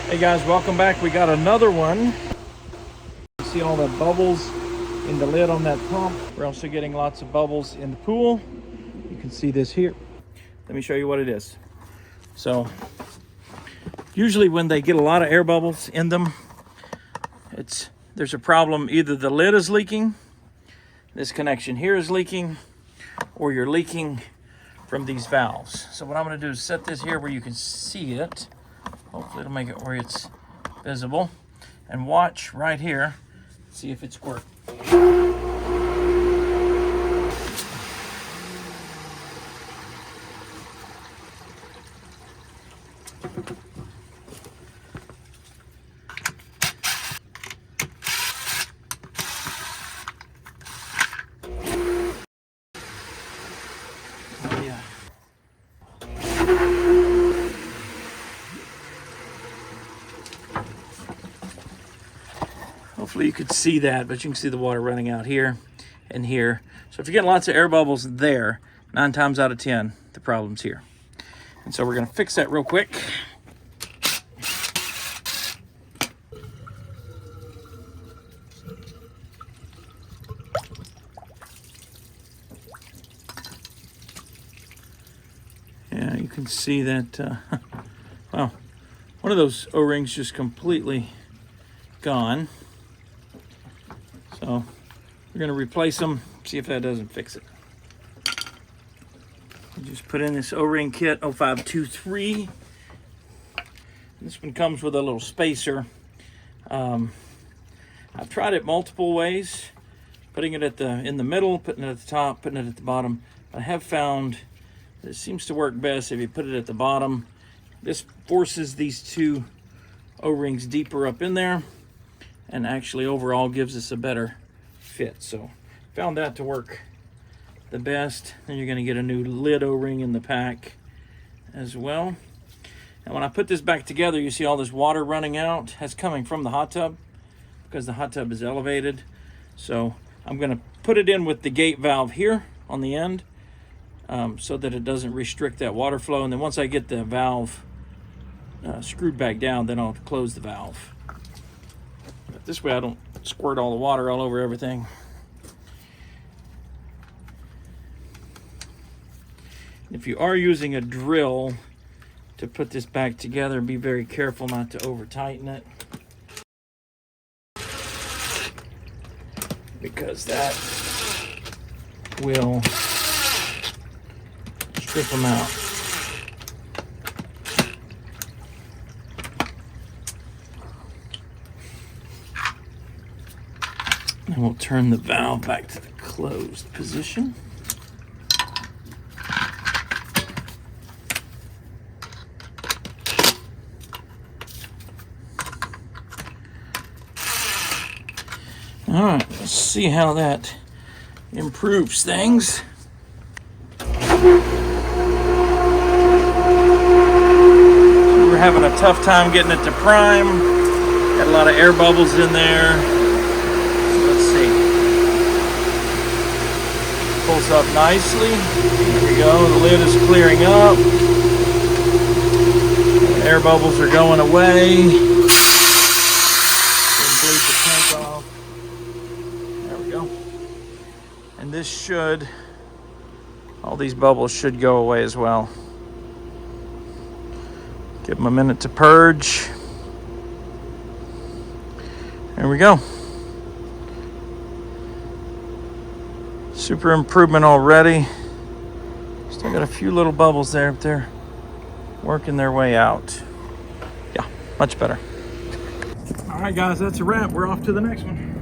Hey guys, welcome back. We got another one. You see all the bubbles in the lid on that pump. We're also getting lots of bubbles in the pool. You can see this here. Let me show you what it is. So usually when they get a lot of air bubbles in them, there's a problem. Either the lid is leaking, this connection here is leaking, or you're leaking from these valves. So what I'm going to do is set this here where you can see it. Hopefully it'll make it where it's visible. And watch right here, see if it squirts. Yeah. Hopefully you could see that, but you can see the water running out here and here. So if you're getting lots of air bubbles there, 9 times out of 10, the problem's here. And so we're gonna fix that real quick. Yeah, you can see that, well, one of those O-rings just completely gone. So we're going to replace them, see if that doesn't fix it. Just put in this O-ring kit 0523. This one comes with a little spacer. I've tried it multiple ways, putting it in the middle, putting it at the top, putting it at the bottom. I have found that it seems to work best if you put it at the bottom. This forces these two O-rings deeper up in there, and actually overall gives us a better fit. So found that to work the best. Then you're going to get a new lid O-ring in the pack as well. And when I put this back together, you see all this water running out. That's coming from the hot tub because the hot tub is elevated. So I'm going to put it in with the gate valve here on the end, so that it doesn't restrict that water flow. And then once I get the valve screwed back down, then I'll close the valve. But this way I don't squirt all the water all over everything. If you are using a drill to put this back together, be very careful not to over tighten it, because that will strip them out. And we'll turn the valve back to the closed position. All right, let's see how that improves things. We're having a tough time getting it to prime. Got a lot of air bubbles in there. Pulls up nicely. There we go. The lid is clearing up. The air bubbles are going away. Didn't bleed the tank off. There we go. And this all these bubbles should go away as well. Give them a minute to purge. There we go. Super improvement already. Still got a few little bubbles there, but they're working their way out. Yeah, much better. All right, guys, that's a wrap. We're off to the next one.